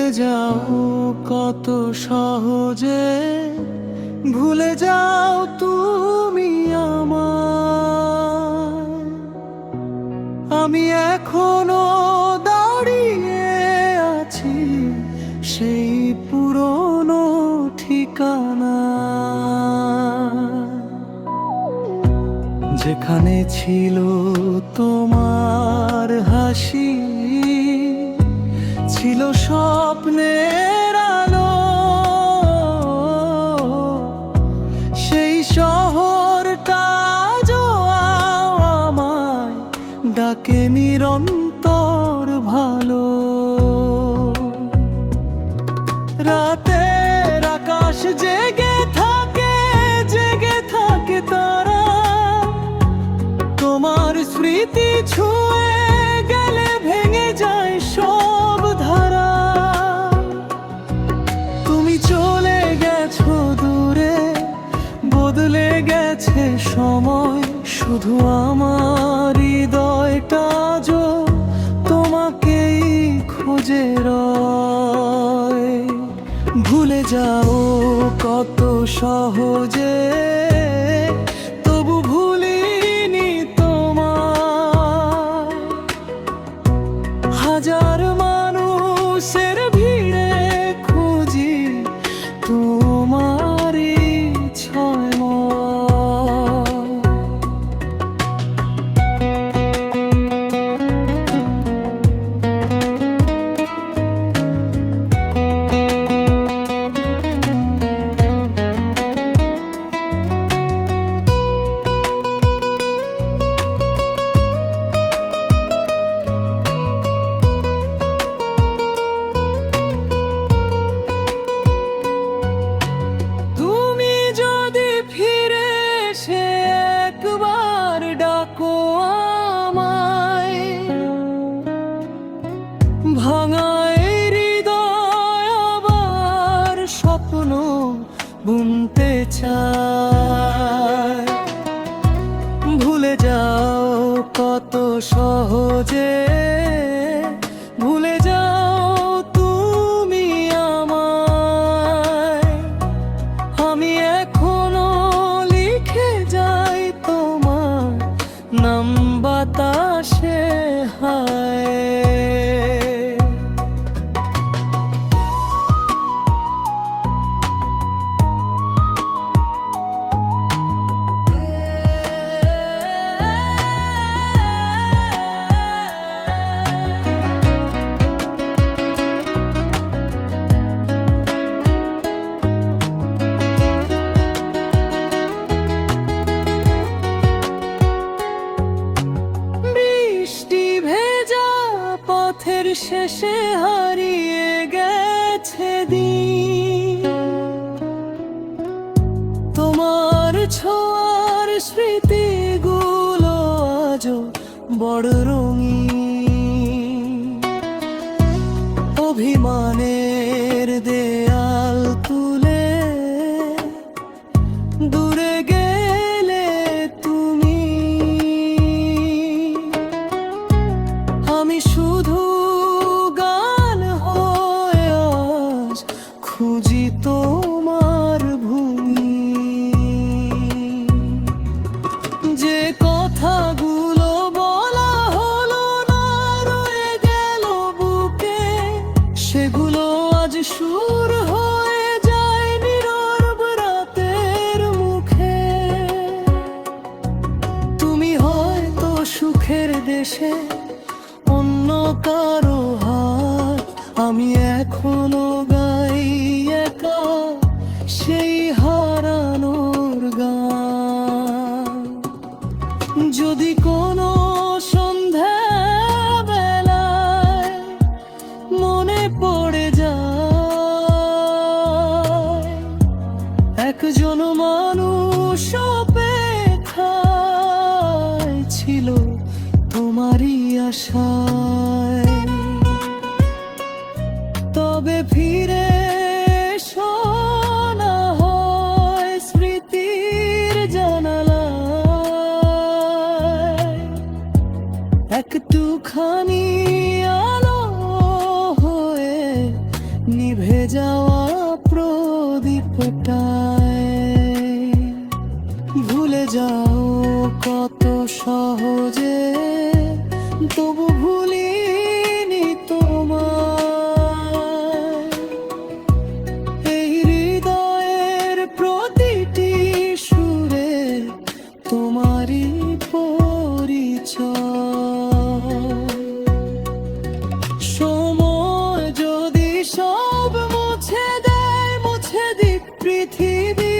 ভুলে যাও কত সহজে, ভুলে যাও তুমি আমায়। আমি এখনো দাঁড়িয়ে আছি সেই পুরনো ঠিকানা, যেখানে ছিল তোমার হাসি, ছিল স্বপ্নের আলো। সেই শহরটা আজও আমায় ডাকে নিরন্তর ভালো। রাতের আকাশ জেগে থাকে, জেগে থাকে তারা, তোমার স্মৃতি ছুঁয়ে গেলে ভেঙে যায় সব ধারা। তুমি চলে গেছো দূরে, বদলে গেছে সময়, শুধু আমার হৃদয়টা আজও তোমাকেই খুঁজে রয়। ভুলে যাও কত সহজে, তবু ভুলিনি তোমায়। হাজার মানুষের ভিড়ে খুঁজি তোমারই ছয়ময়। ভাঙা এই হৃদয় আবার স্বপ্ন বুনতে চায়। ভুলে যাও কত সহজে, ভুলে যাও তুমি আমায়। আমি এখনো লিখে যাই তোমার নাম বাতাসে হায়। পথের শেষে হারিয়ে গেছে দিন, তোমার ছোঁয়ার স্মৃতিগুলো আজও বড় রঙিন। অভিমানের দেয়াল তুলে দূরে গেলে তুমি, আমি শুধু গান হয়ে আজ খুঁজি তোমার ভূমি। যে কথাগুলো বলা হলো না, রয়ে গেল বুকে, সেগুলো আজ সুর হয়ে যায় নীরব রাতের মুখে। তুমি হয়তো সুখের দেশে, অন্য কারো হাত, আমি এখনো গাই একা সেই হারানোর গান। যদি কোনো সন্ধ্যা বেলায় মনে পড়ে যায় একজন মানুষ অপেক্ষায় ছিল তোমারই আশায়, তবে ফিরে এসো না হয় স্মৃতির জানালায়। একটুখানি আলো হয়ে ফোটায়। ভুলে যাও কত সহজে, তবু ভুলিনি তোমায়। এই হৃদয়ের প্রতিটি সুরে তোমারই পরিচয়। সময় যদি সব মুছে দেয়, মুছে দিক পৃথিবী,